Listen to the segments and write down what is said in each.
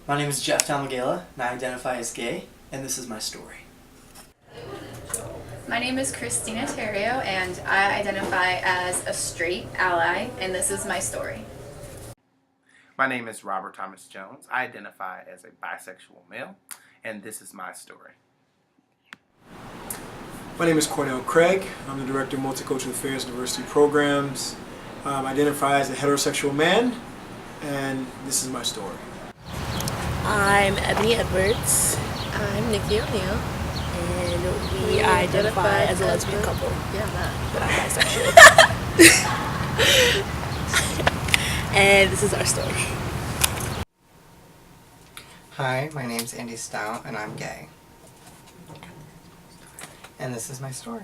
My name is Jeff Dalmagala, and I identify as gay, and this is my story. My name is Christina Terrio, and I identify as a straight ally, and this is my story. My name is Robert Thomas Jones. I identify as a bisexual male, and this is my story. My name is Cornell Craig. I'm the Director of Multicultural Affairs and Diversity Programs. I identify as a heterosexual man, and this is my story. I'm Ebony Edwards, I'm Nikki O'Neill. and we identify as a lesbian couple. Yeah, But I'm bisexual. And this is our story. Hi, my name's Andy Stout, and I'm gay. And this is my story.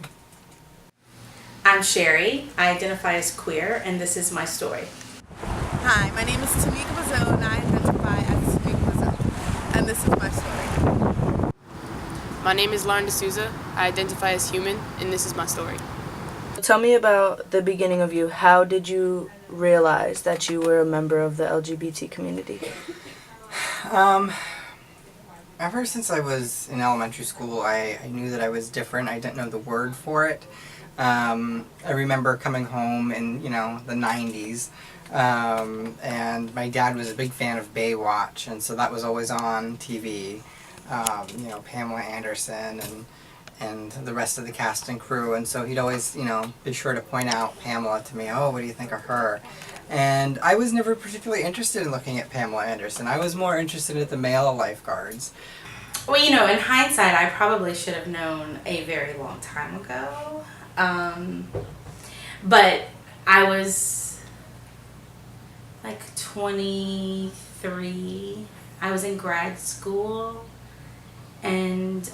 I'm Sherry. I identify as queer, and this is my story. Hi, my name is Tamika Bazil, and I identify as Tamika Bazil, and this is my story. My name is Lauren D'Souza. I identify as human, and this is my story. Tell me about the beginning of you. How did you realize that you were a member of the LGBT community? Ever since I was in elementary school, I knew that I was different. I didn't know the word for it. I remember coming home in, the 90s, and my dad was a big fan of Baywatch, and so that was always on TV. Pamela Anderson and the rest of the cast and crew, and so he'd always, be sure to point out Pamela to me. Oh, what do you think of her? And I was never particularly interested in looking at Pamela Anderson. I was more interested in the male lifeguards. Well, in hindsight, I probably should have known a very long time ago. But I was like 23. I was in grad school, and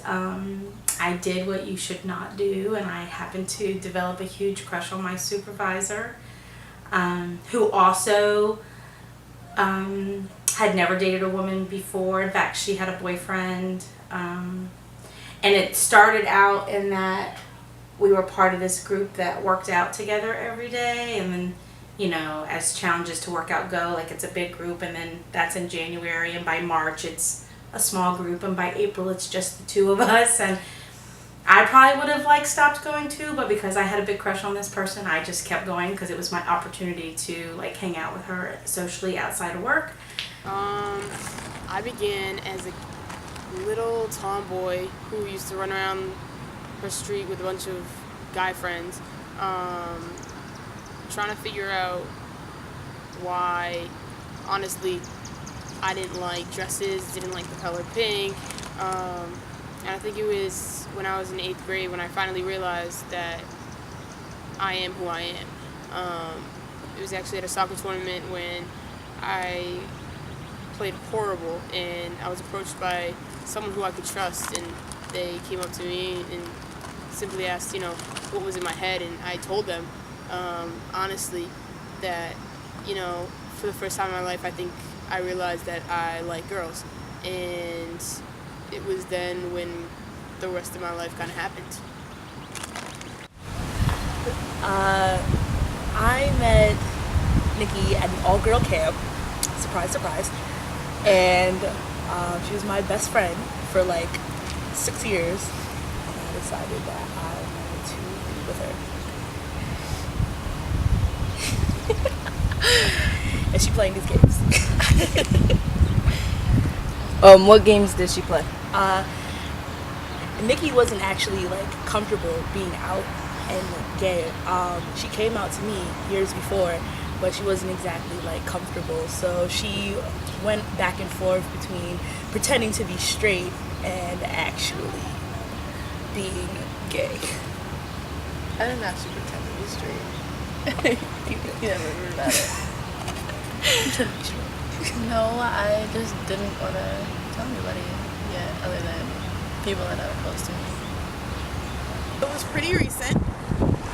I did what you should not do, and I happened to develop a huge crush on my supervisor, who also had never dated a woman before. In fact, she had a boyfriend, and it started out in that we were part of this group that worked out together every day, and then as challenges to work out go, like it's a big group, and then that's in January, and by March it's a small group, and by April it's just the two of us. And I probably would have stopped going too, but because I had a big crush on this person, I just kept going because it was my opportunity to hang out with her socially outside of work. I began as a little tomboy who used to run around her street with a bunch of guy friends, trying to figure out why, honestly, I didn't like dresses, didn't like the color pink, and I think it was when I was in 8th grade when I finally realized that I am who I am. It was actually at a soccer tournament when I played horrible, and I was approached by someone who I could trust, and they came up to me and simply asked, what was in my head, and I told them, honestly, that, for the first time in my life, I think I realized that I like girls, and it was then when the rest of my life kind of happened. I met Nikki at an all-girl camp, surprise, surprise, and she was my best friend for 6 years, and I decided that I wanted to be with her. And she playing these games. What games did she play? Nikki wasn't actually comfortable being out and gay. She came out to me years before, but she wasn't exactly comfortable. So she went back and forth between pretending to be straight and actually being gay. I didn't actually pretend to be straight. You never heard about it. No, I just didn't want to tell anybody yet, other than people that are close to me. It was pretty recent.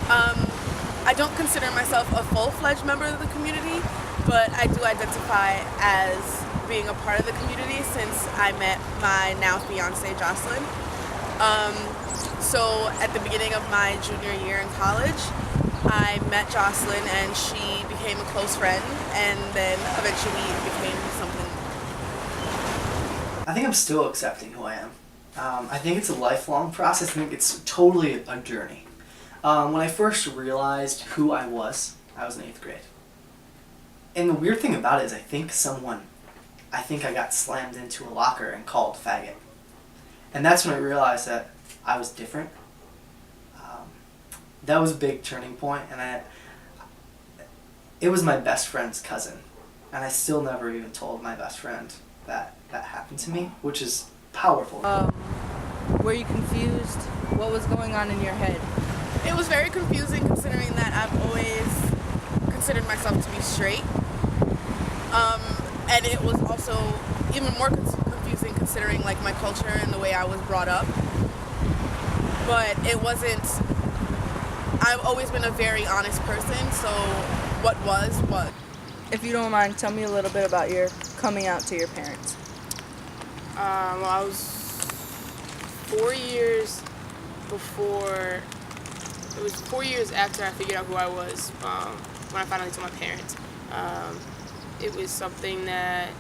I don't consider myself a full-fledged member of the community, but I do identify as being a part of the community since I met my now fiance Jocelyn. So at the beginning of my junior year in college, I met Jocelyn and she became a close friend, and then eventually it became something I think I'm still accepting who I am. I think it's a lifelong process. I think it's totally a journey. When I first realized who I was in 8th grade. And the weird thing about it is I think I got slammed into a locker and called faggot. And that's when I realized that I was different. That was a big turning point, and it was my best friend's cousin. And I still never even told my best friend that happened to me, which is powerful. Were you confused? What was going on in your head? It was very confusing considering that I've always considered myself to be straight. And it was also even more confusing considering like my culture and the way I was brought up. But it wasn't, I've always been a very honest person, so what was. If you don't mind, tell me a little bit about your coming out to your parents. Well, I was 4 years before, it was 4 years after I figured out who I was when I finally told my parents. It was something that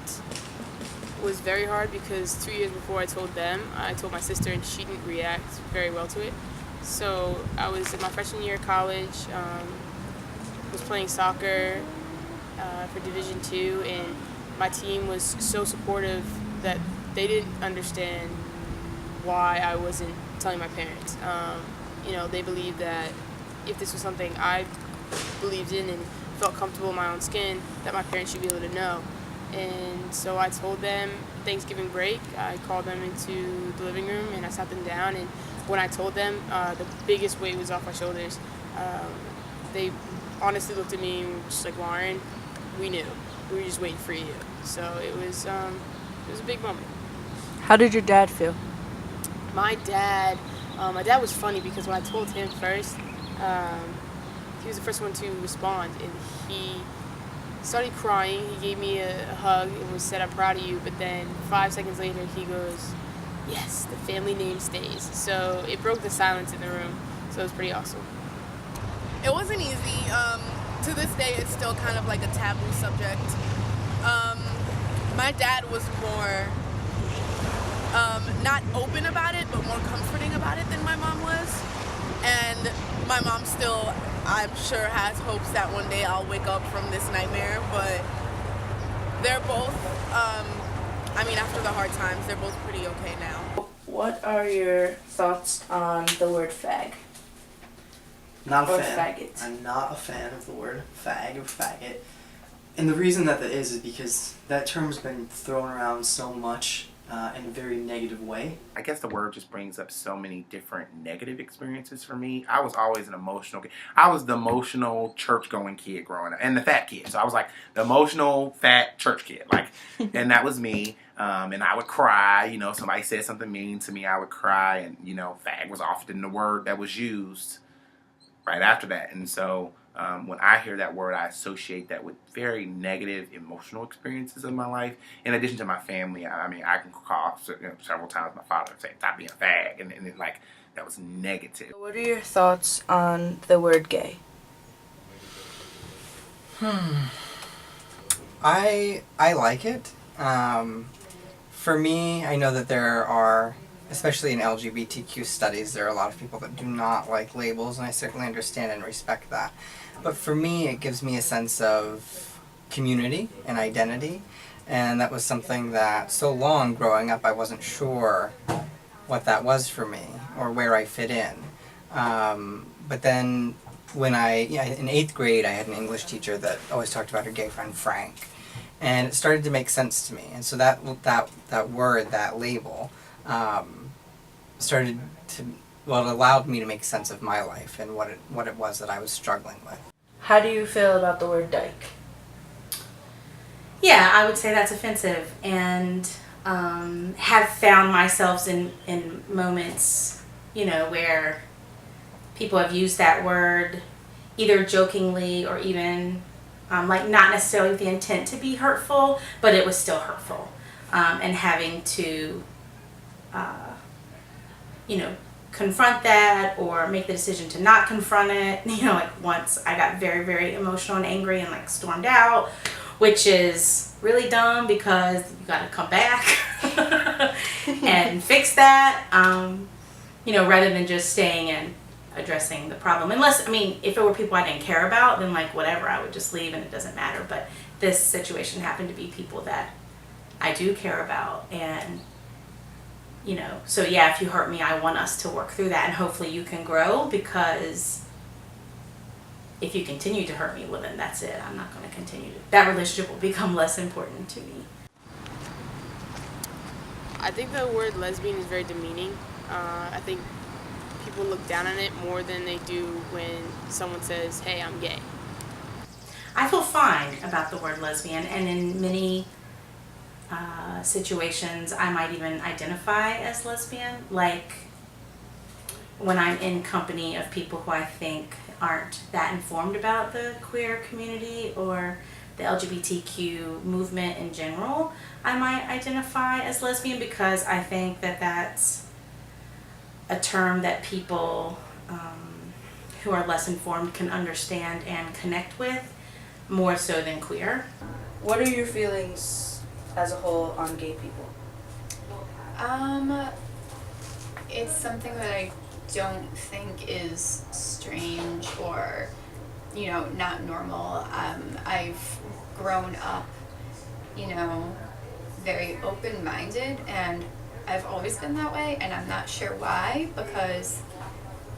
was very hard because 2 years before I told them, I told my sister and she didn't react very well to it. So I was in my freshman year of college, was playing soccer for Division II, and my team was so supportive that they didn't understand why I wasn't telling my parents. They believed that if this was something I believed in and felt comfortable in my own skin, that my parents should be able to know. And so I told them Thanksgiving break, I called them into the living room and I sat them down, and when I told them, the biggest weight was off my shoulders. They honestly looked at me and were just like, Lauren, we knew. We were just waiting for you. So it was a big moment. How did your dad feel? My dad was funny because when I told him first, he was the first one to respond, and he started crying. He gave me a hug and said, I'm proud of you, but then 5 seconds later he goes, yes, the family name stays. So it broke the silence in the room, so it was pretty awesome. It wasn't easy. To this day, it's still kind of like a taboo subject. My dad was more not open about it, but more comforting about it than my mom was. And my mom still, I'm sure, has hopes that one day I'll wake up from this nightmare. But they're both, after the hard times, they're both pretty okay now. What are your thoughts on the word fag? Not a Or fan. faggot. I'm not a fan of the word fag or faggot. And the reason that is because that term's been thrown around so much in a very negative way. I guess the word just brings up so many different negative experiences for me. I was always an emotional kid. I was the emotional church-going kid growing up, and the fat kid. So I was like the emotional fat church kid, and that was me. And I would cry. Somebody said something mean to me, I would cry, and fag was often the word that was used right after that. And so when I hear that word, I associate that with very negative emotional experiences in my life. In addition to my family, I can call several times my father and say, stop being a fag. And that was negative. What are your thoughts on the word gay? I like it. For me, I know that there are, especially in LGBTQ studies, there are a lot of people that do not like labels, and I certainly understand and respect that. But for me, it gives me a sense of community and identity, and that was something that so long growing up I wasn't sure what that was for me or where I fit in. But then when in 8th grade, I had an English teacher that always talked about her gay friend Frank, and it started to make sense to me. And so that word, that label, started to, it allowed me to make sense of my life and what it was that I was struggling with. How do you feel about the word dyke? Yeah, I would say that's offensive, and have found myself in moments, where people have used that word either jokingly or even not necessarily with the intent to be hurtful, but it was still hurtful, and having to confront that or make the decision to not confront it. Once I got very, very emotional and angry and stormed out, which is really dumb because you got to come back. and fix that, rather than just staying and addressing the problem. Unless, if it were people I didn't care about, then like whatever, I would just leave and it doesn't matter. But this situation happened to be people that I do care about, and so yeah, if you hurt me, I want us to work through that, and hopefully you can grow, because if you continue to hurt me, well then that's it. I'm not going to continue. That relationship will become less important to me. I think the word lesbian is very demeaning. I think people look down on it more than they do when someone says, hey, I'm gay. I feel fine about the word lesbian, and in many situations I might even identify as lesbian, like when I'm in company of people who I think aren't that informed about the queer community or the LGBTQ movement in general. I might identify as lesbian because I think that that's a term that people who are less informed can understand and connect with more so than queer. What are your feelings as a whole on gay people? It's something that I don't think is strange or, not normal. I've grown up, very open-minded, and I've always been that way, and I'm not sure why, because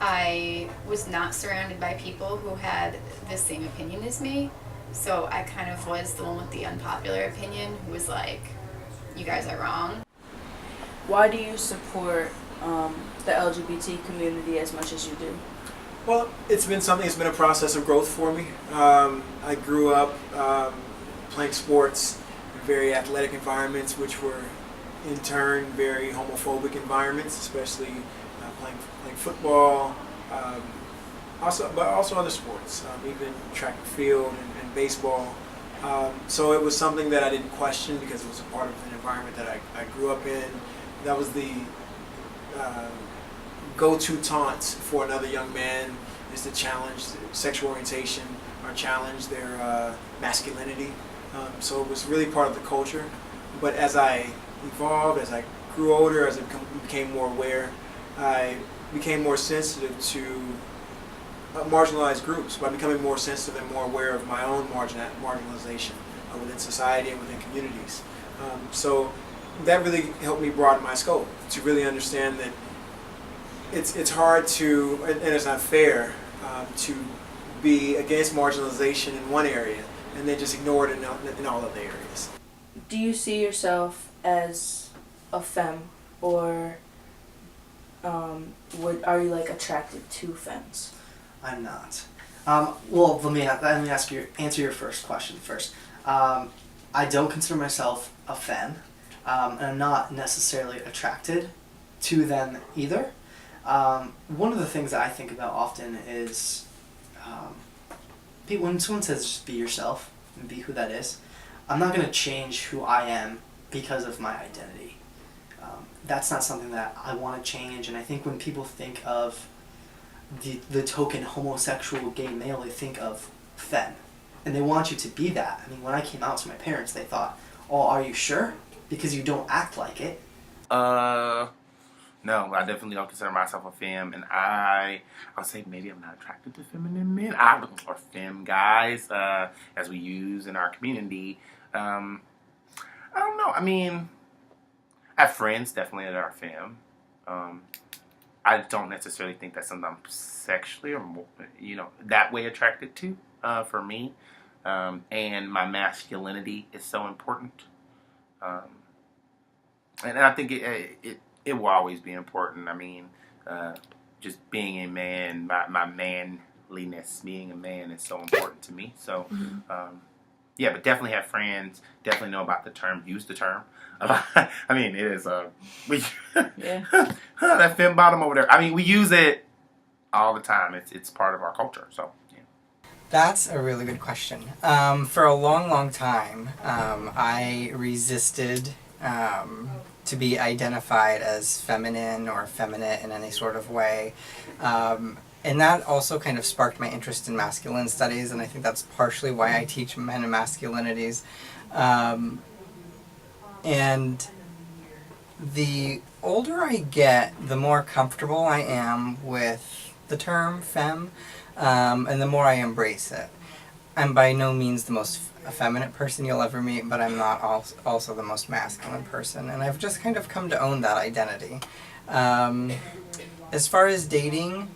I was not surrounded by people who had the same opinion as me, so I kind of was the one with the unpopular opinion who was like, you guys are wrong. Why do you support the LGBT community as much as you do? Well, it's been a process of growth for me. I grew up playing sports in very athletic environments, which were in turn very homophobic environments, especially playing football, but also other sports, even track and field and baseball. So it was something that I didn't question because it was a part of an environment that I grew up in. That was the go-to taunt for another young man, is to challenge sexual orientation or challenge their masculinity. So it was really part of the culture. But as I evolved, as I grew older, as I became more aware, I became more sensitive to marginalized groups by becoming more sensitive and more aware of my own marginalization within society and within communities. So that really helped me broaden my scope to really understand that it's hard to, and it's not fair to be against marginalization in one area and then just ignore it in all other areas. Do you see yourself as a femme, or are you attracted to femmes? I'm not. Well, let me answer your first question first. I don't consider myself a femme, and I'm not necessarily attracted to them either. One of the things that I think about often is when someone says just be yourself and be who that is, I'm not going to change who I am because of my identity. That's not something that I want to change, and I think when people think of the token homosexual gay male, they think of femme, and they want you to be that. I mean, when I came out to my parents, they thought, oh, are you sure? Because you don't act like it. No, I definitely don't consider myself a femme, and I'll say maybe I'm not attracted to feminine men, or femme guys, as we use in our community. I don't know. I mean, I have friends definitely that are femme. I don't necessarily think that's something I'm sexually or more, that way attracted to for me. And my masculinity is so important. And I think it will always be important. I mean, just being a man, my manliness, being a man is so important to me. So, yeah, but definitely have friends, definitely know about the term, use the term. I mean, it is, yeah. That femme bottom over there. I mean, we use it all the time. It's part of our culture, so, yeah. That's a really good question. For a long, long time, I resisted to be identified as feminine or effeminate in any sort of way. And that also kind of sparked my interest in masculine studies, and I think that's partially why I teach men and masculinities. And The older I get, the more comfortable I am with the term femme, and the more I embrace it. I'm by no means the most effeminate person you'll ever meet, but I'm not also the most masculine person, and I've just kind of come to own that identity. As far as dating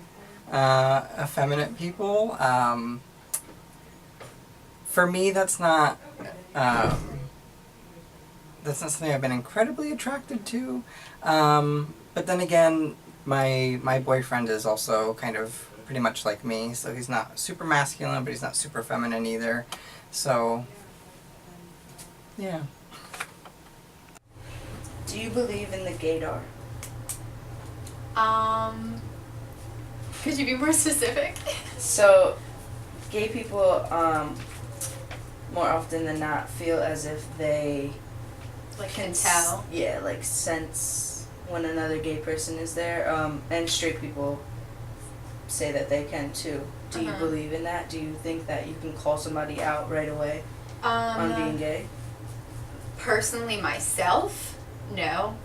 effeminate people, for me that's not something I've been incredibly attracted to. But then again, my boyfriend is also kind of pretty much like me, so he's not super masculine, but he's not super feminine either. So, yeah. Do you believe in the gaydar? Could you be more specific? So, gay people, more often than not, feel as if they Like, can tell. Yeah, like sense when another gay person is there. And straight people say that they can too. Do you believe in that? Do you think that you can call somebody out right away on being gay? Personally, myself, no.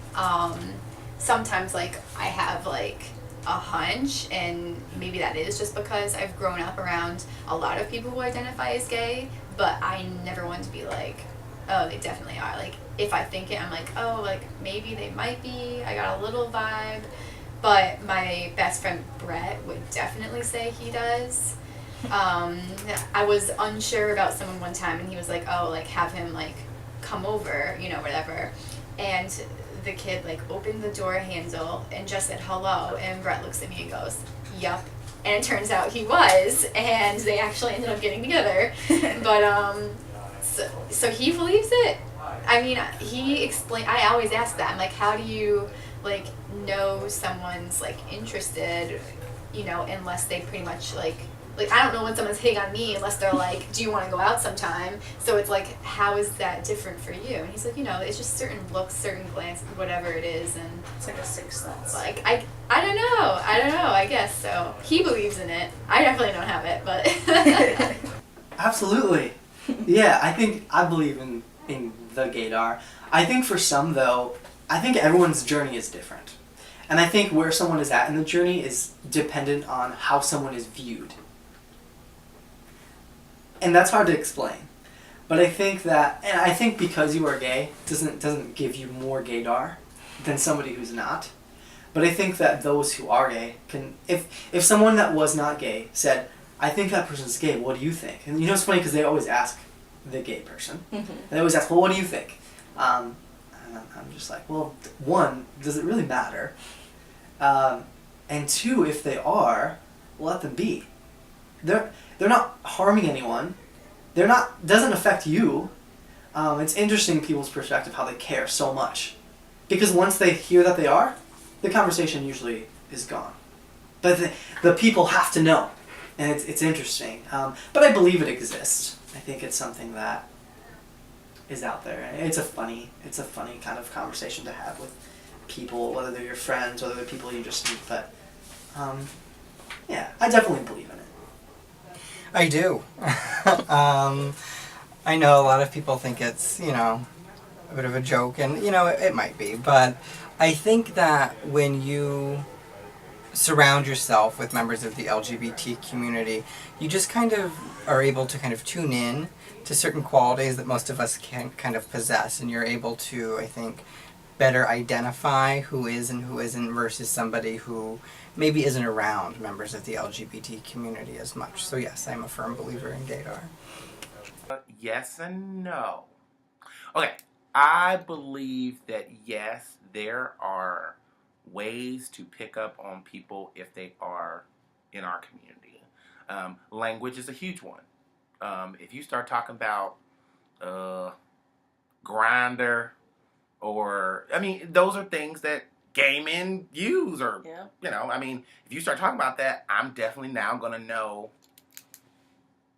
Sometimes, like, I have, like, a hunch, and maybe that is just because I've grown up around a lot of people who identify as gay, but I never want to be like, oh, they definitely are. Like, if I think it, I'm like, oh, like, maybe they might be. I got a little vibe. But my best friend Brett would definitely say he does. I was unsure about someone one time, and he was like, oh, like, have him, like, come over, you know, whatever. And the kid, like, opened the door handle and just said hello, and Brett looks at me and goes, yup. And it turns out he was, and they actually ended up getting together. But, so he believes it. I mean, he explained, I always ask that, I'm like, how do you, like, know someone's, like, interested, you know, unless they pretty much, like, I don't know when someone's hitting on me unless they're like, do you want to go out sometime? So it's like, how is that different for you? And he's like, you know, it's just certain looks, certain glances, whatever it is, and it's like a sixth sense. Like, I don't know, I guess so. He believes in it. I definitely don't have it, but Absolutely. Yeah, I believe in the gaydar. I think for some, though, I think everyone's journey is different. And I think where someone is at in the journey is dependent on how someone is viewed. And that's hard to explain. But I think that, and I think because you are gay doesn't give you more gaydar than somebody who's not. But I think that those who are gay can, if someone that was not gay said, I think that person's gay, what do you think? And you know, it's funny because they always ask the gay person. Mm-hmm. They always ask, well, what do you think? And I'm just like, well, one, does it really matter? And two, if they are, let them be. They're not harming anyone. Doesn't affect you. It's interesting people's perspective how they care so much. Because once they hear that they are, the conversation usually is gone. But the people have to know. And it's interesting. But I believe it exists. I think it's something that is out there. And it's a funny kind of conversation to have with people, whether they're your friends, whether they're people you just meet. But yeah, I definitely believe in it. I do. I know a lot of people think it's, you know, a bit of a joke, and, you know, it might be, but I think that when you surround yourself with members of the LGBT community, you just kind of are able to kind of tune in to certain qualities that most of us can kind of possess, and you're able to, I think, better identify who is and who isn't versus somebody who maybe isn't around members of the LGBT community as much. So yes, I'm a firm believer in gaydar. Yes and no. Okay, I believe that yes, there are ways to pick up on people if they are in our community. Language is a huge one. If you start talking about Grindr, or, I mean, those are things that gay men use, or, you know, I mean, if you start talking about that, I'm definitely now going to know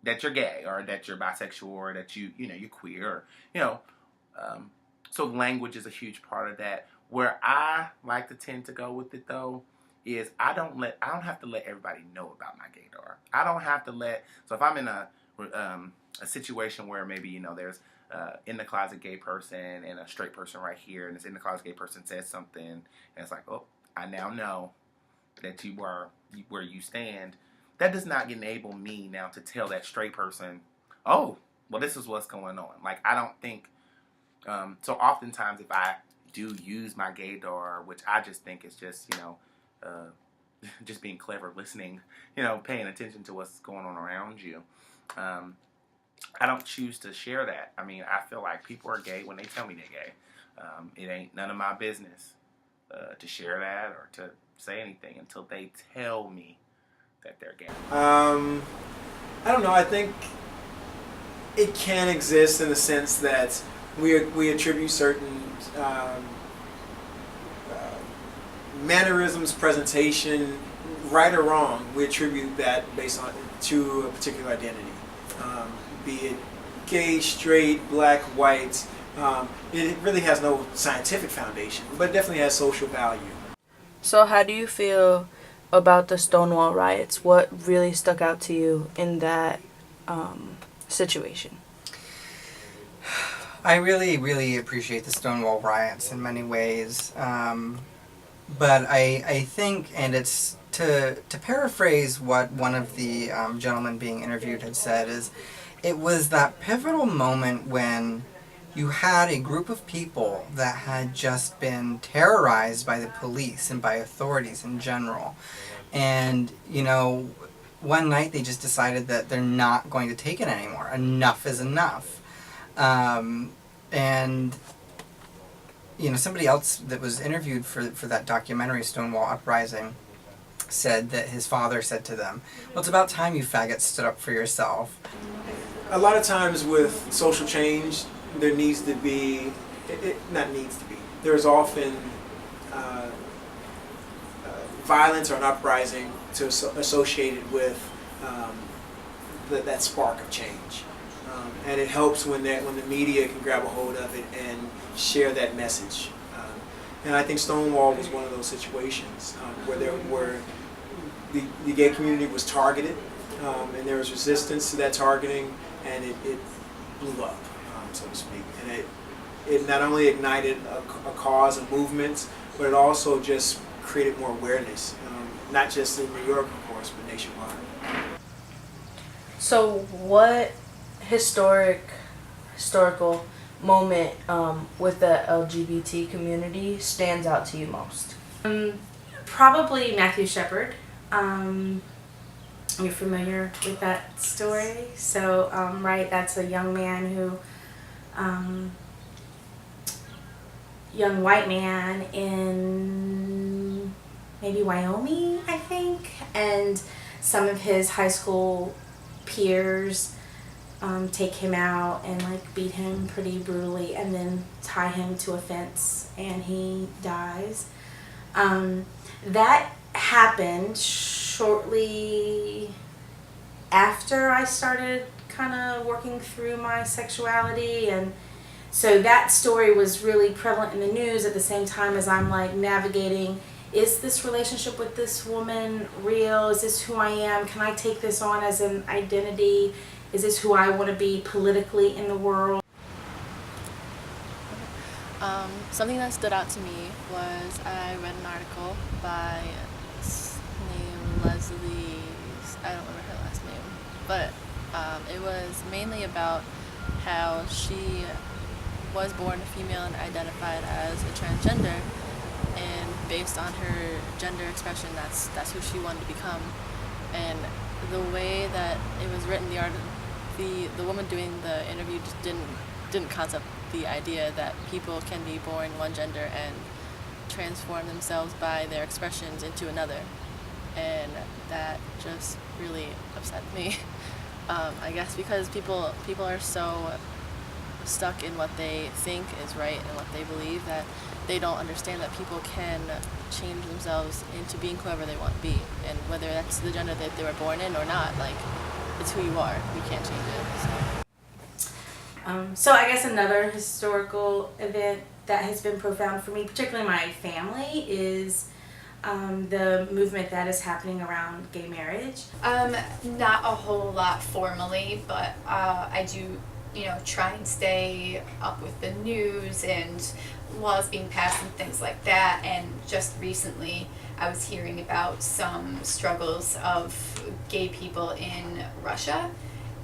that you're gay, or that you're bisexual, or that you know, you're queer, or, you know, so language is a huge part of that. Where I like to tend to go with it, though, is I don't have to let everybody know about my gaydar. I don't have to so if I'm in a a situation where maybe, you know, there's in the closet gay person and a straight person right here, and this in the closet gay person says something, and it's like, oh, I now know that you are where you stand. That does not enable me now to tell that straight person, oh, well, this is what's going on. Like, I don't think, so oftentimes if I do use my gaydar, which I just think is just, you know, just being clever, listening, you know, paying attention to what's going on around you, I don't choose to share that. I mean, I feel like people are gay when they tell me they're gay. It ain't none of my business to share that or to say anything until they tell me that they're gay. I don't know. I think it can exist in the sense that we attribute certain mannerisms, presentation, right or wrong. We attribute that based on to a particular identity, be it gay, straight, black, white. It really has no scientific foundation, but it definitely has social value. So how do you feel about the Stonewall riots? What really stuck out to you in that situation? I really, really appreciate the Stonewall riots in many ways. But I think, and it's to paraphrase what one of the gentlemen being interviewed had said, is it was that pivotal moment when you had a group of people that had just been terrorized by the police and by authorities in general. And, you know, one night they just decided that they're not going to take it anymore. Enough is enough. And, you know, somebody else that was interviewed for that documentary, Stonewall Uprising, said that his father said to them, well, it's about time you faggots stood up for yourself. A lot of times with social change, there needs to be, there's often violence or an uprising associated with that spark of change. And it helps when the media can grab a hold of it and share that message. And I think Stonewall was one of those situations where the gay community was targeted, and there was resistance to that targeting, and it blew up, so to speak. And it not only ignited a cause, a movement, but it also just created more awareness, not just in New York, of course, but nationwide. So what historical moment with the LGBT community stands out to you most? Probably Matthew Shepard. You're familiar with that story? So, right, that's a young man who, young white man in maybe Wyoming, I think, and some of his high school peers take him out and like beat him pretty brutally and then tie him to a fence and he dies. That happened shortly after I started kind of working through my sexuality, and so that story was really prevalent in the news at the same time as I'm like navigating, is this relationship with this woman real? Is this who I am? Can I take this on as an identity? Is this who I want to be politically in the world? Something that stood out to me was I read an article by named Leslie, I don't remember her last name, but it was mainly about how she was born a female and identified as a transgender, and based on her gender expression, that's who she wanted to become. And the way that it was written, the woman doing the interview just didn't concept the idea that people can be born one gender and transform themselves by their expressions into another, and that just really upset me. I guess because people are so stuck in what they think is right and what they believe that they don't understand that people can change themselves into being whoever they want to be, and whether that's the gender that they were born in or not, like, it's who you are. We can't change it. So I guess another historical event that has been profound for me, particularly my family, is the movement that is happening around gay marriage? Not a whole lot formally, but I do, try and stay up with the news and laws being passed and things like that. And just recently, I was hearing about some struggles of gay people in Russia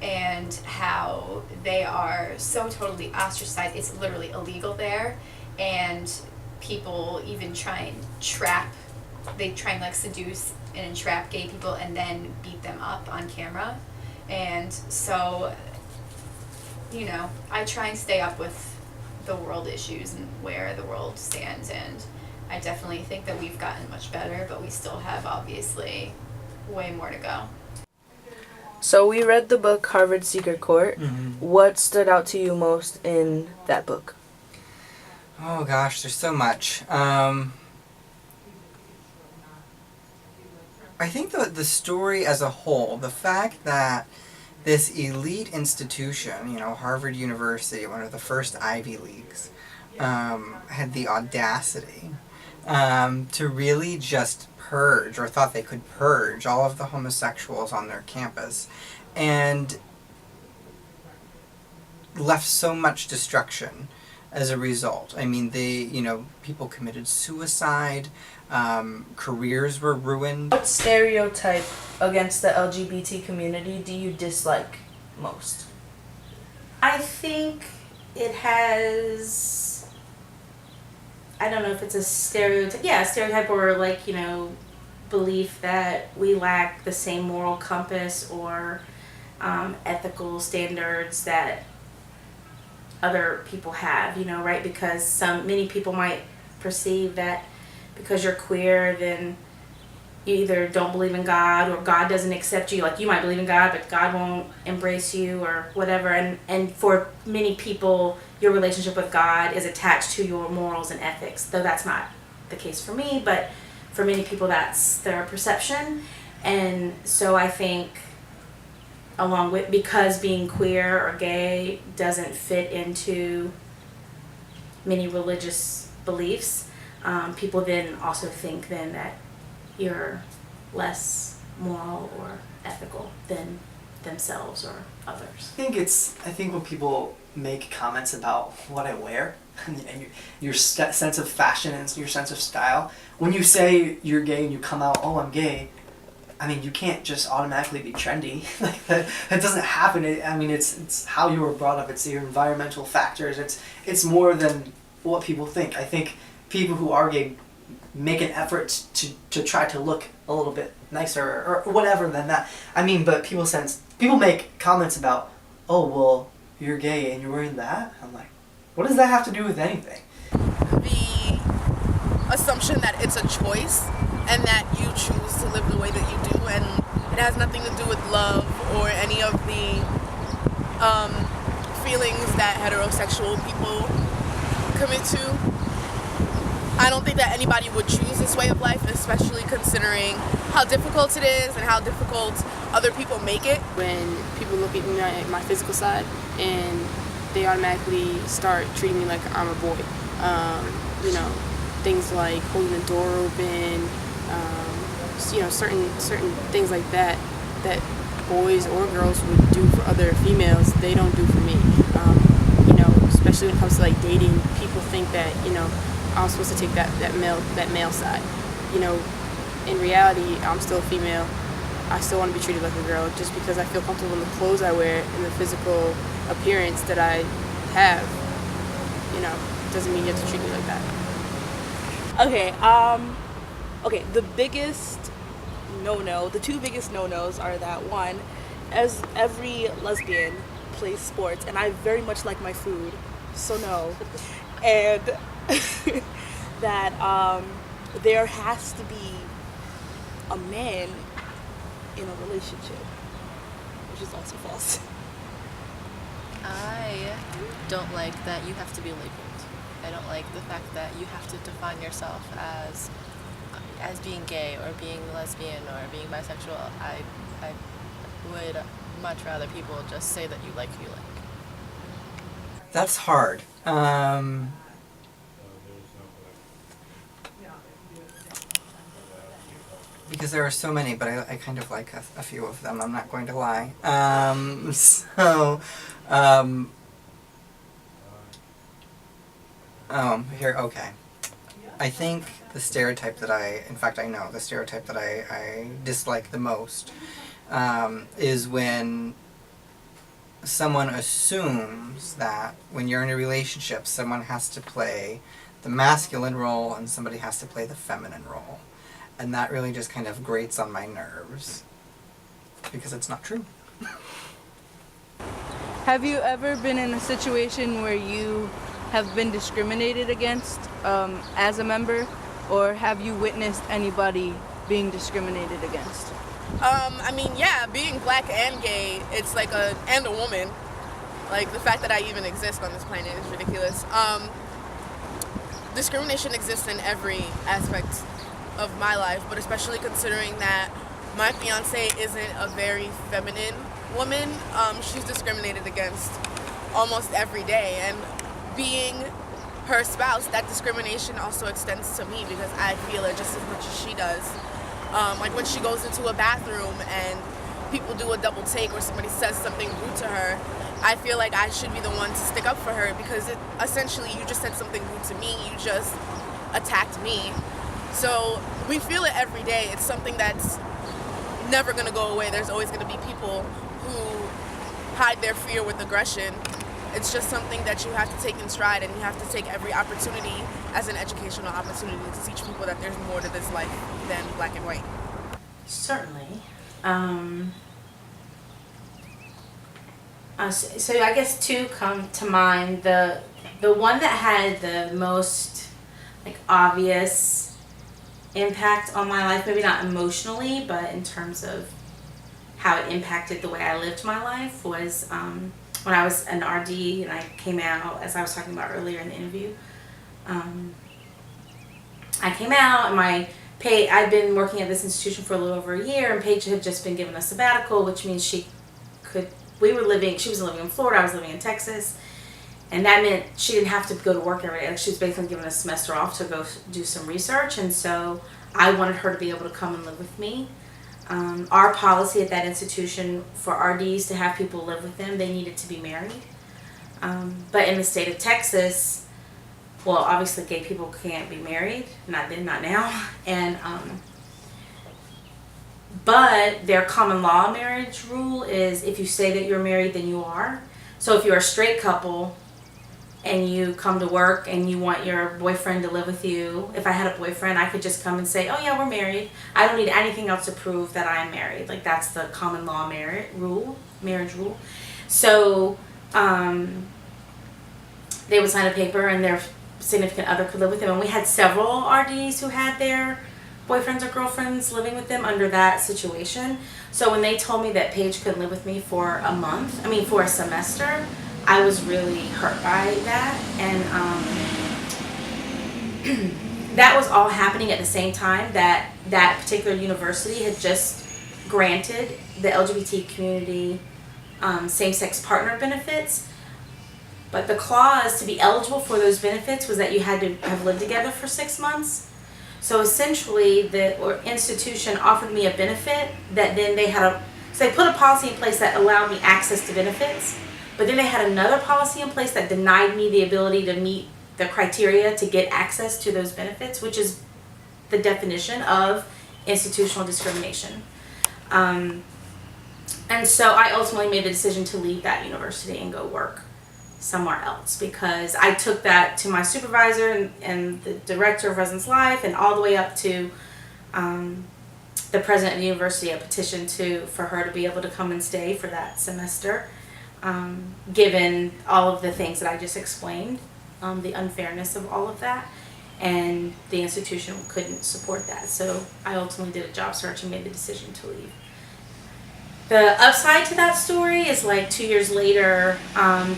and how they are so totally ostracized. It's literally illegal there, and people even try and seduce and entrap gay people and then beat them up on camera. And so, I try and stay up with the world issues and where the world stands, and I definitely think that we've gotten much better, but we still have obviously way more to go. So we read the book Harvard Secret Court. What stood out to you most in that book? Oh gosh, there's so much. I think the story as a whole, the fact that this elite institution, Harvard University, one of the first Ivy Leagues, had the audacity to really just purge, or thought they could purge, all of the homosexuals on their campus, and left so much destruction as a result. I mean, people committed suicide, careers were ruined. What stereotype against the LGBT community do you dislike most? I think it has, I don't know if it's a stereotype, a stereotype or belief that we lack the same moral compass or ethical standards that other people have, right? Because many people might perceive that because you're queer, then you either don't believe in God or God doesn't accept you. Like, you might believe in God, but God won't embrace you or whatever. And for many people, your relationship with God is attached to your morals and ethics, though that's not the case for me, but for many people that's their perception. And so I think because being queer or gay doesn't fit into many religious beliefs, people then also think then that you're less moral or ethical than themselves or others. I think when people make comments about what I wear and your sense of fashion and your sense of style, when you say you're gay and you come out, oh, I'm gay, I mean, you can't just automatically be trendy. Like that doesn't happen. It's how you were brought up. It's your environmental factors. It's more than what people think. I think people who are gay make an effort to try to look a little bit nicer or whatever than that. But people make comments about, oh, well, you're gay and you're wearing that? I'm like, what does that have to do with anything? The assumption that it's a choice and that you choose to live the way that you do, and it has nothing to do with love or any of the feelings that heterosexual people commit to. I don't think that anybody would choose this way of life, especially considering how difficult it is and how difficult other people make it. When people look at me, at my physical side, and they automatically start treating me like I'm a boy. Things like holding the door open, certain things like that boys or girls would do for other females, they don't do for me. Especially when it comes to dating, people think that I'm supposed to take that male side. In reality, I'm still a female. I still want to be treated like a girl just because I feel comfortable in the clothes I wear and the physical appearance that I have. Doesn't mean you have to treat me like that. Okay, the two biggest no-nos are that, one, as every lesbian plays sports, and I very much like my food, so no, and that there has to be a man in a relationship, which is also false. I don't like that you have to be labeled. I don't like the fact that you have to define yourself as being gay or being lesbian or being bisexual. I would much rather people just say that you like who you like. That's hard. because there are so many, but I kind of like a few of them, I'm not going to lie. Here, okay. I think the stereotype that I know the stereotype that I dislike the most is when someone assumes that when you're in a relationship, someone has to play the masculine role and somebody has to play the feminine role. And that really just kind of grates on my nerves because it's not true. Have you ever been in a situation where you have been discriminated against as a member, or have you witnessed anybody being discriminated against? I mean, yeah, being black and gay, it's like and a woman. Like, the fact that I even exist on this planet is ridiculous. Discrimination exists in every aspect of my life, but especially considering that my fiance isn't a very feminine woman, she's discriminated against almost every day. And being her spouse, that discrimination also extends to me because I feel it just as much as she does. Like when she goes into a bathroom and people do a double take or somebody says something rude to her, I feel like I should be the one to stick up for her because essentially you just said something rude to me, you just attacked me. So we feel it every day. It's something that's never going to go away. There's always going to be people who hide their fear with aggression. It's just something that you have to take in stride, and you have to take every opportunity as an educational opportunity to teach people that there's more to this life than black and white. Certainly. So I guess two come to mind. The one that had the most like obvious impact on my life, maybe not emotionally, but in terms of how it impacted the way I lived my life, was when I was an RD and I came out, as I was talking about earlier in the interview. I came out and I'd been working at this institution for a little over a year, and Paige had just been given a sabbatical, which means she was living in Florida, I was living in Texas, and that meant she didn't have to go to work every day. Like, she was basically given a semester off to go do some research, and so I wanted her to be able to come and live with me. Our policy at that institution for RDs to have people live with them, they needed to be married. But in the state of Texas, well, obviously gay people can't be married, not then, not now, and but their common law marriage rule is if you say that you're married, then you are. So if you're a straight couple and you come to work and you want your boyfriend to live with you, if I had a boyfriend, I could just come and say, oh yeah, we're married. I don't need anything else to prove that I'm married. Like, that's the common law marriage rule. So they would sign a paper and their significant other could live with them. And we had several RDs who had their boyfriends or girlfriends living with them under that situation. So when they told me that Paige could live with me for for a semester, I was really hurt by that. And that was all happening at the same time that that particular university had just granted the LGBT community same-sex partner benefits. But the clause to be eligible for those benefits was that you had to have lived together for 6 months. So essentially, the institution offered me a benefit that then they put a policy in place that allowed me access to benefits, but then they had another policy in place that denied me the ability to meet the criteria to get access to those benefits, which is the definition of institutional discrimination. And so I ultimately made the decision to leave that university and go work somewhere else, because I took that to my supervisor and the director of Residence Life and all the way up to the president of the university, a petition for her to be able to come and stay for that semester, given all of the things that I just explained, the unfairness of all of that, and the institution couldn't support that. So I ultimately did a job search and made the decision to leave. The upside to that story is, like, 2 years later,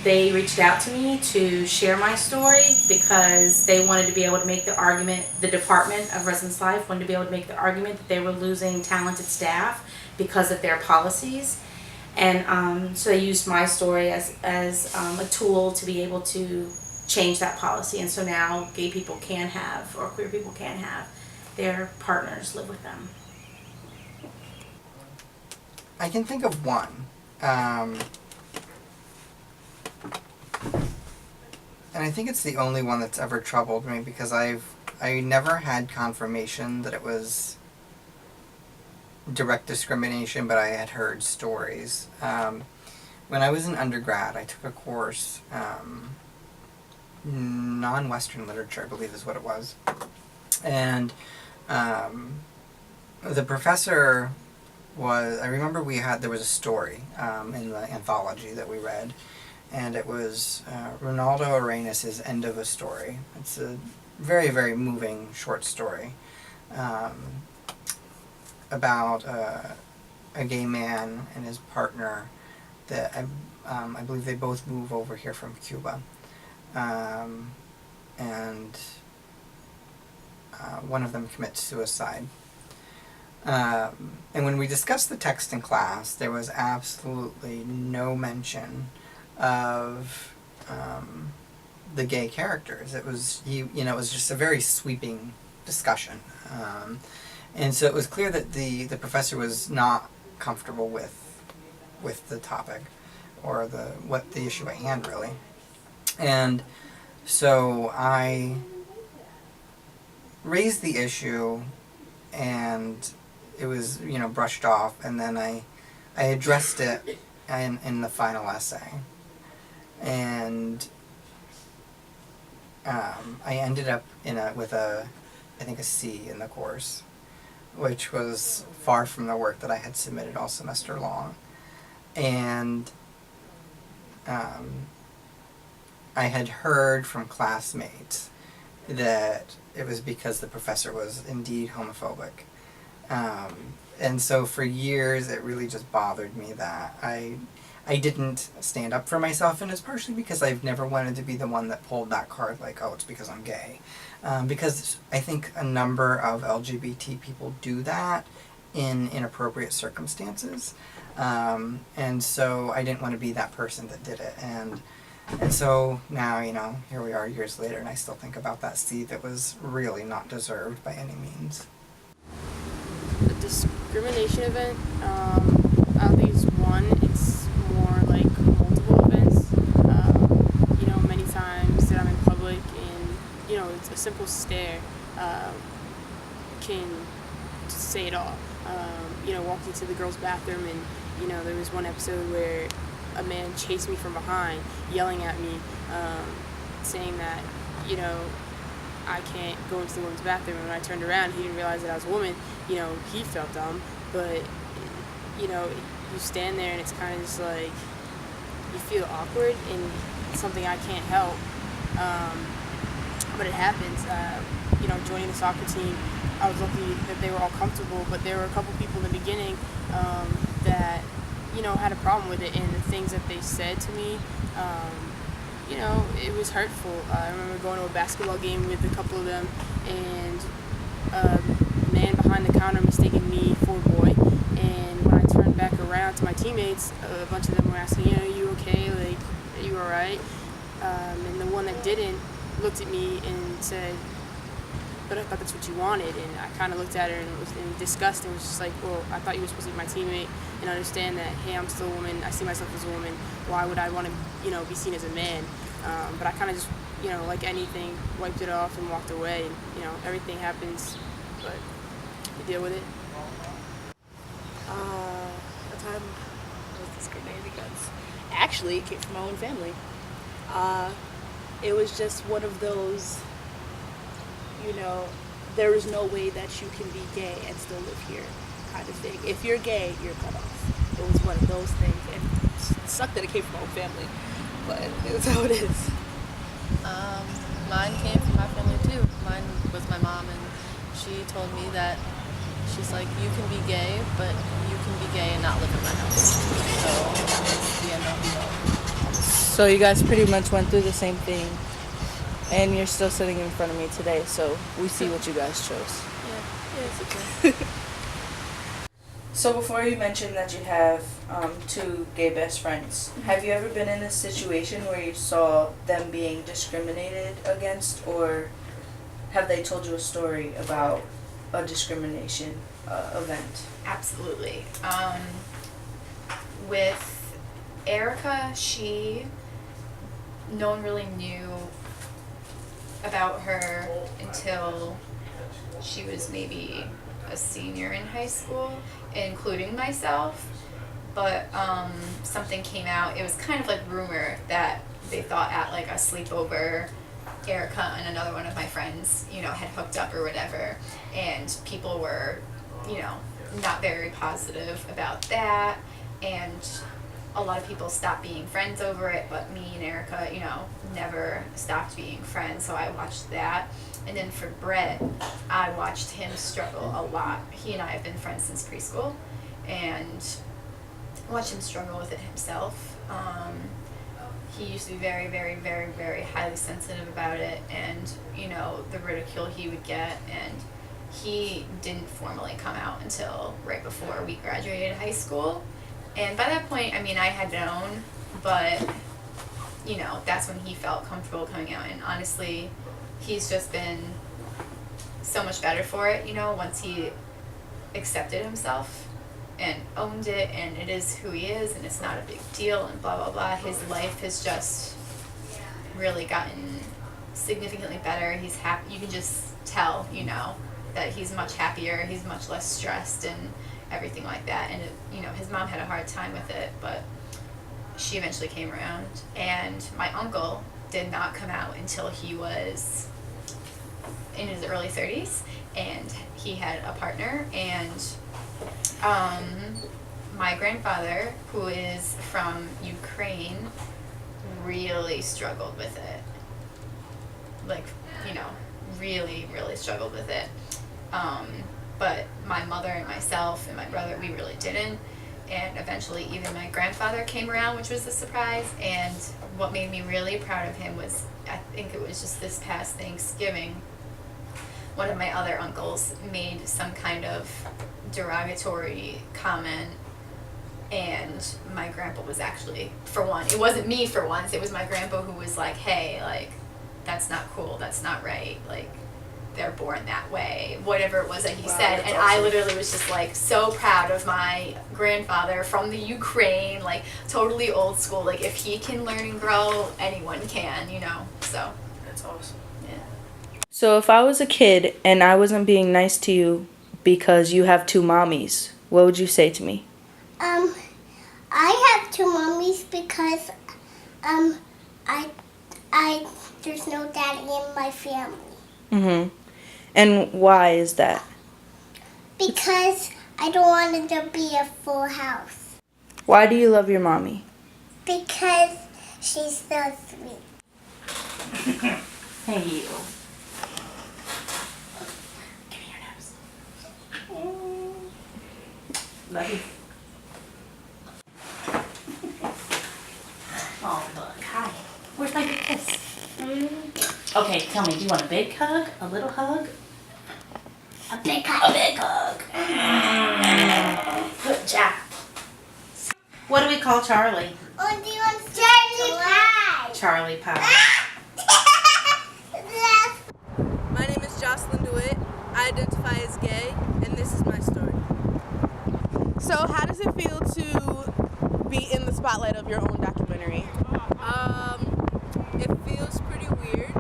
they reached out to me to share my story because they wanted to be able to make the argument, the Department of Residence Life wanted to be able to make the argument that they were losing talented staff because of their policies. And so they used my story as a tool to be able to change that policy. And so now gay people can have, or queer people can have, their partners live with them. I can think of one. And I think it's the only one that's ever troubled me because I never had confirmation that it was direct discrimination, but I had heard stories. When I was in undergrad, I took a course, non-Western literature, I believe is what it was. And the professor was, I remember there was a story in the anthology that we read, and it was Ronaldo Arenas' End of a Story. It's a very, very moving short story about a gay man and his partner that I believe they both move over here from Cuba. And one of them commits suicide. And when we discussed the text in class, there was absolutely no mention of the gay characters. It was it was just a very sweeping discussion, and so it was clear that the professor was not comfortable with the topic or the issue at hand really, and so I raised the issue, and it was brushed off, and then I addressed it in the final essay. And I ended up with I think a C in the course, which was far from the work that I had submitted all semester long. And I had heard from classmates that it was because the professor was indeed homophobic. And so for years it really just bothered me that I didn't stand up for myself, and it's partially because I've never wanted to be the one that pulled that card like, oh, it's because I'm gay. Because I think a number of LGBT people do that in inappropriate circumstances. And so I didn't want to be that person that did it. And so now, here we are years later, and I still think about that C that was really not deserved by any means. A discrimination event, I don't think it's one, it's more like multiple events. Many times that I'm in public and, it's a simple stare can say it all. Walking to the girls' bathroom and, there was one episode where a man chased me from behind, yelling at me, saying that, I can't go into the women's bathroom. And when I turned around, he didn't realize that I was a woman. He felt dumb, but, you stand there and it's kind of just like, you feel awkward and it's something I can't help. But it happens. Joining the soccer team, I was lucky that they were all comfortable, but there were a couple people in the beginning that, had a problem with it, and the things that they said to me, it was hurtful. I remember going to a basketball game with a couple of them, and a man behind the counter mistaken me for a boy, and when I turned back around to my teammates, a bunch of them were asking, are you okay? Like, are you alright? And the one that didn't looked at me and said, but I thought that's what you wanted. And I kind of looked at her and was in disgust and was just like, well, I thought you were supposed to be my teammate and understand that, hey, I'm still a woman. I see myself as a woman. Why would I want to, be seen as a man? But I kind of just, like anything, wiped it off and walked away. And, everything happens, but you deal with it. A time I was discriminated against. Actually, it came from my own family. It was just one of those, there is no way that you can be gay and still live here kind of thing. If you're gay, you're cut off. It was one of those things, and it sucked that it came from my own family, but it's how it is. Mine came from my family too. Mine was my mom, and she told me that she's like, you can be gay, but you can be gay and not live in my house. So that's the end of the So you guys pretty much went through the same thing, and you're still sitting in front of me today, so we see what you guys chose. Yeah, it's okay. So before you mentioned that you have 2 gay best friends, have you ever been in a situation where you saw them being discriminated against, or have they told you a story about a discrimination event? Absolutely. with Erica, no one really knew about her until she was maybe a senior in high school, including myself. But something came out. It was kind of like rumor that they thought at like a sleepover, Erica and another one of my friends, had hooked up or whatever, and people were, not very positive about that, and a lot of people stopped being friends over it, but me and Erica, never stopped being friends, so I watched that. And then for Brett, I watched him struggle a lot. He and I have been friends since preschool, and watched him struggle with it himself. He used to be very, very, very, very highly sensitive about it, and the ridicule he would get, and he didn't formally come out until right before we graduated high school. And by that point, I had known, but that's when he felt comfortable coming out. And honestly, he's just been so much better for it, once he accepted himself and owned it, and it is who he is, and it's not a big deal, and blah blah blah. His life has just really gotten significantly better. He's happy. You can just tell, that he's much happier. He's much less stressed and everything like that. And his mom had a hard time with it, but she eventually came around. And my uncle did not come out until he was in his early 30s, and he had a partner. And my grandfather, who is from Ukraine, really struggled with it. Really, really struggled with it. But my mother and myself and my brother, we really didn't. And eventually even my grandfather came around, which was a surprise. And what made me really proud of him was, I think it was just this past Thanksgiving, one of my other uncles made some kind of derogatory comment, and my grandpa was actually, for one, it wasn't me for once, it was my grandpa who was like, hey, that's not cool, that's not right, they're born that way, whatever it was that he said. And I literally was just so proud of my grandfather from the Ukraine, totally old school. If he can learn and grow, anyone can, so. That's awesome. Yeah. So if I was a kid and I wasn't being nice to you because you have two mommies, what would you say to me? I have two mommies because there's no daddy in my family. Mhm. And why is that? Because I don't want it to be a full house. Why do you love your mommy? Because she's so sweet. Hey, you. Give me your nose. Love you. Oh, look. Hi. Where's my big kiss? Okay, tell me, do you want a big hug? A little hug? A big hug. A big hug. Good job. What do we call Charlie? Oh, do you want Charlie Pie? Charlie Pie. My name is Jocelyn DeWitt. I identify as gay, and this is my story. So, how does it feel to be in the spotlight of your own documentary? It feels pretty weird,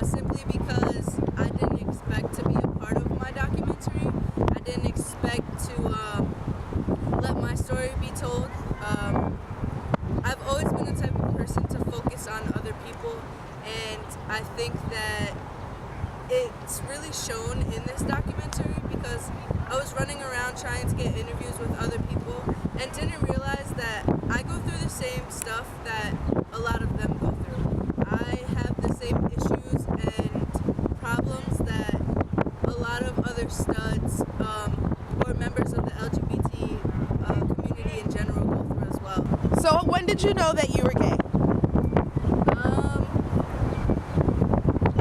simply because I didn't expect to be a part of my documentary. I didn't expect to let my story be told. I've always been the type of person to focus on other people, and I think that it's really shown in this documentary because I was running around trying to get interviews with other people and didn't realize that I go through the same stuff that a lot of them go through. I have the same issues and problems that a lot of other studs or members of the LGBT community in general go through as well. So, when did you know that you were gay?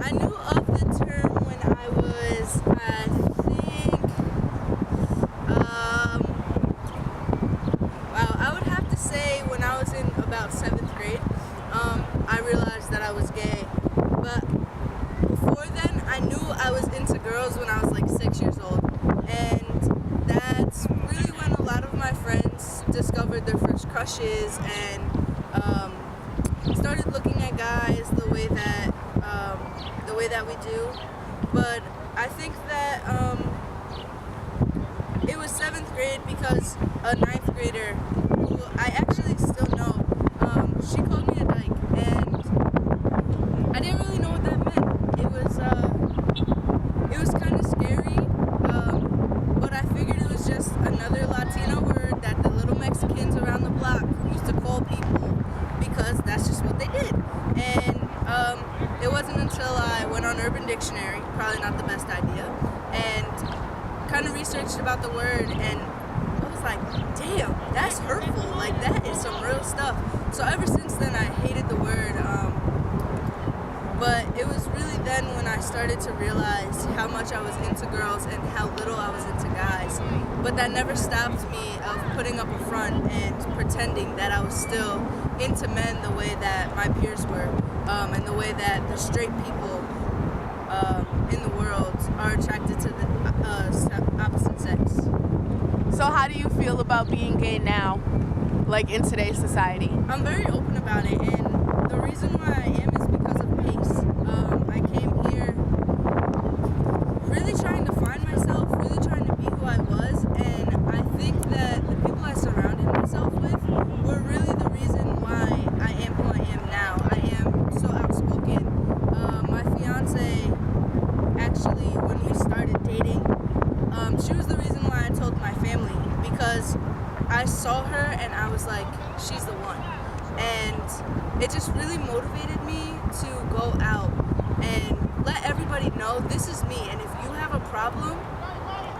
I knew of the term when I was, I think, I would have to say when I was in about 7th grade, I realized that I was gay. But before then, I knew I was into girls when I was like 6 years old. And that's really when a lot of my friends discovered their first crushes and started looking at guys the way that we do. But I think that it was 7th grade because a 9th grader who I actually still know, she called me a dyke, and I didn't really know what that meant. It was kind of scary, but I figured it was just another Latino word that the little Mexicans around the block used to call people because that's just what they did. And it wasn't until I went on Urban Dictionary, probably not the best idea, and kind of researched about the word, and I was like, damn, that's hurtful. Like, that is some real stuff. So ever since then, I hated the word. But it was really then when I started to realize how much I was into girls and how little I was into guys. But that never stopped me of putting up a front and pretending that I was still into men the way that my peers were, and the way that the straight people in the world are attracted to the opposite sex. So how do you feel about being gay now, like in today's society? I'm very open about it, and the reason why I am is because of Pace. I came here really trying to find myself, really trying to be who I was, and I think that the people I surrounded myself with were really the reason why I am who I am now. I am so outspoken. My fiance, actually, when we started dating, she was the reason why I told my family, because I saw her and I was like, she's the one. And it just really motivated me to go out and let everybody know this is me. And if you have a problem,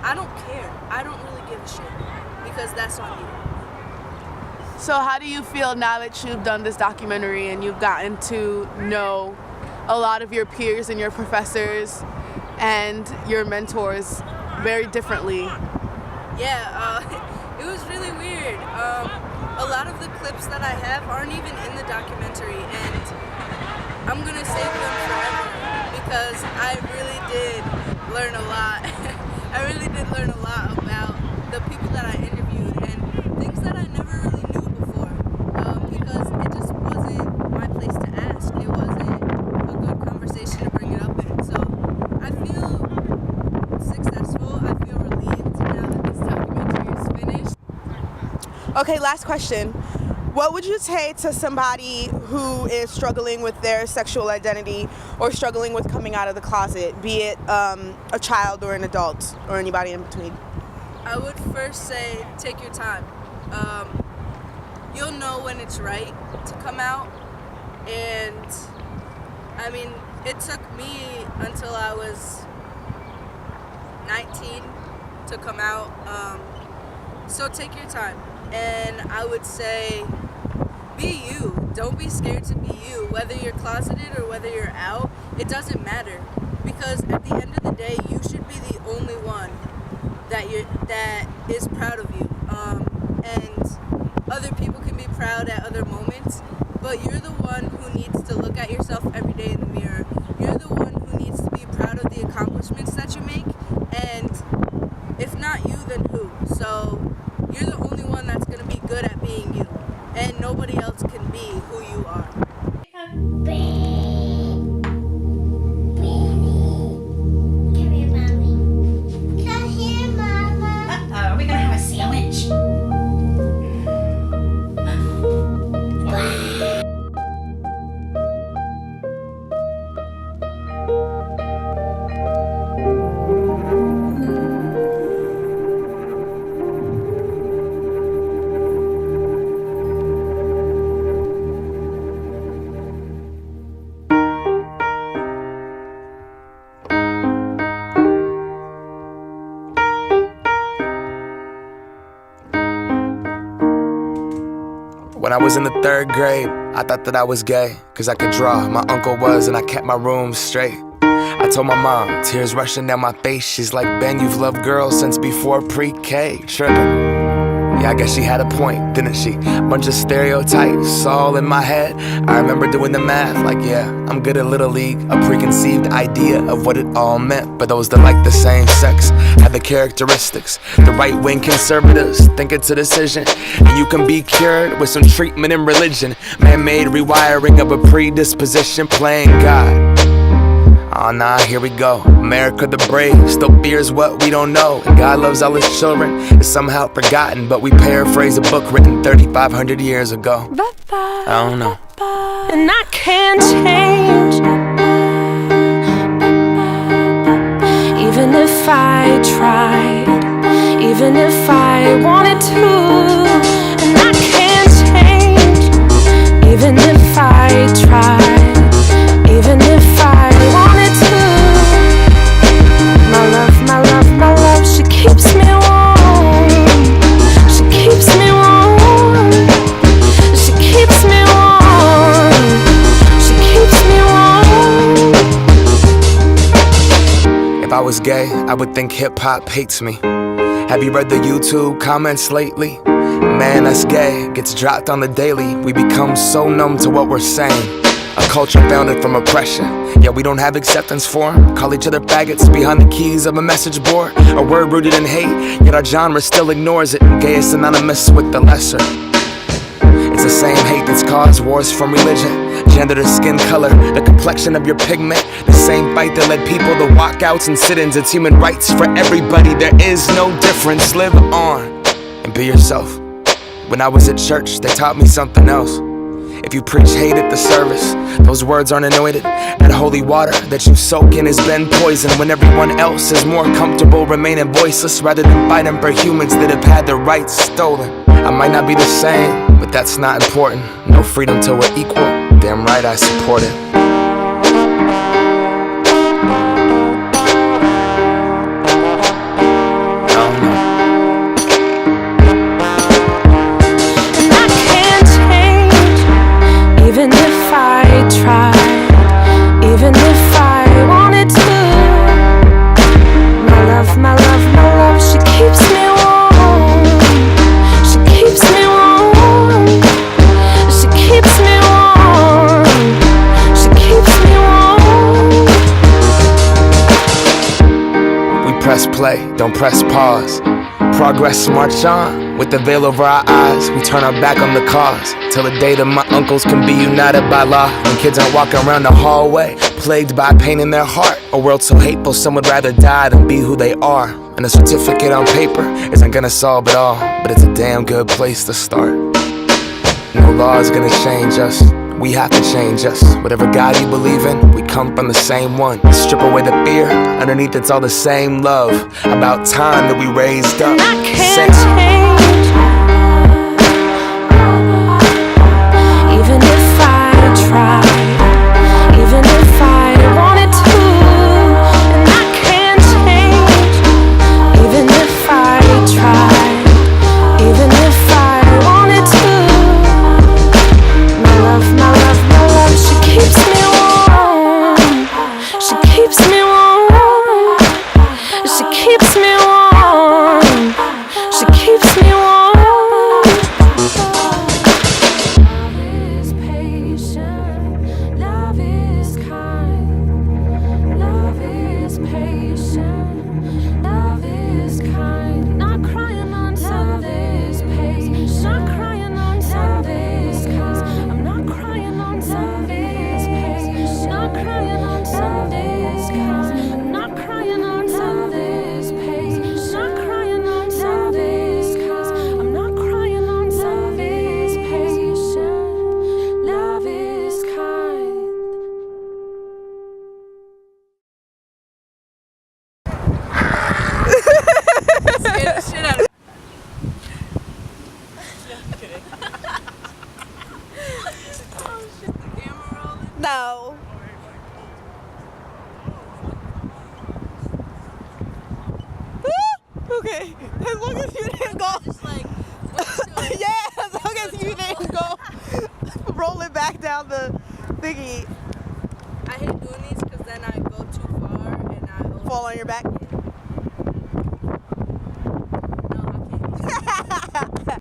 I don't care. I don't really give a shit, because that's on you. So how do you feel now that you've done this documentary and you've gotten to know a lot of your peers and your professors and your mentors very differently? Yeah, it was really weird. A lot of the clips that I have aren't even in the documentary, and I'm gonna save them forever because I really did learn a lot. I really did learn a lot about the people that I interviewed and things that I never really knew before, because it just wasn't my place to ask. It wasn't a good conversation to bring it up in. So I feel successful. I feel relieved now that this documentary is finished. Okay, last question. What would you say to somebody who is struggling with their sexual identity or struggling with coming out of the closet, be it a child or an adult or anybody in between? I would first say take your time. You'll know when it's right to come out, and I mean, it took me until I was 19 to come out, so take your time. And I would say, be you. Don't be scared to be you. Whether you're closeted or whether you're out, it doesn't matter. Because at the end of the day, you should be the only one that is proud of you. And other people can be proud at other moments, but you're the one who needs to look at yourself every day in the mirror. You're the one who needs to be proud of the accomplishments that you make. And if not you, then who? So you're the only one that's going to be good at being you, and nobody else can be who you are. Come here, Mommy. Come here, Mama. Are we gonna have a sandwich? When I was in the 3rd grade, I thought that I was gay, cause I could draw. My uncle was, and I kept my room straight. I told my mom, tears rushing down my face. She's like, Ben, you've loved girls since before pre-K. Trippin'. Yeah, I guess she had a point, didn't she? Bunch of stereotypes all in my head. I remember doing the math, like, yeah, I'm good at Little League. A preconceived idea of what it all meant. But those that like the same sex have the characteristics. The right-wing conservatives think it's a decision, and you can be cured with some treatment in religion. Man-made rewiring of a predisposition, playing God. Oh nah, here we go. America the brave still fears what we don't know. And God loves all his children, it's somehow forgotten. But we paraphrase a book written 3,500 years ago. I don't know. And I can't change, even if I tried, even if I wanted to. And I can't change, even if I tried, even if I wanted to. My love, my love, my love, she keeps me warm. She keeps me warm. She keeps me warm. She keeps me warm. If I was gay, I would think hip-hop hates me. Have you read the YouTube comments lately? Man, that's gay, gets dropped on the daily. We become so numb to what we're saying. A culture founded from oppression, yeah, we don't have acceptance for 'em. Call each other faggots behind the keys of a message board. A word rooted in hate, yet our genre still ignores it. Gay is synonymous with the lesser. It's the same hate that's caused wars from religion, gender to skin color, the complexion of your pigment. The same fight that led people to walkouts and sit-ins. It's human rights for everybody, there is no difference. Live on and be yourself. When I was at church, they taught me something else. If you preach hate at the service, those words aren't anointed. That holy water that you soak in has been poisoned. When everyone else is more comfortable remaining voiceless rather than fighting for humans that have had their rights stolen. I might not be the same, but that's not important. No freedom till we're equal, damn right I support it. Even if I tried, even if I wanted to. My love, my love, my love, she keeps me warm. She keeps me warm. She keeps me warm. She keeps me warm. We press play, don't press pause. Progress march on, with the veil over our eyes. We turn our back on the cause, till the day that my uncles can be united by law. When kids aren't walking around the hallway, plagued by pain in their heart. A world so hateful, some would rather die than be who they are. And a certificate on paper isn't gonna solve it all, but it's a damn good place to start. No law is gonna change us, we have to change us. Whatever God you believe in, we come from the same one. Strip away the fear, underneath it's all the same love. About time that we raised up. And I can't change, even if I tried, even if I wanted to. And I can't change, even if I tried, even if I wanted to. My love, my love, my love, she keeps me warm. She keeps me warm. She keeps me warm. She keeps me warm. Love is patient. Love is kind. Love is patient. Love is kind. Not crying on love is patient. Not crying on love is kind. I'm not crying on love is patient. Not crying on love is kind. I'm not crying on love is patient. Not crying on love is kind. I'm not crying on love is patient. Love is kind. Scared the shit out of me. No. Okay, as long as you didn't go. Yeah, as long as you didn't go rolling back down the thingy. I hate doing these because then I go too far and I Fall on your back. No, I can't.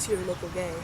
to your local gay.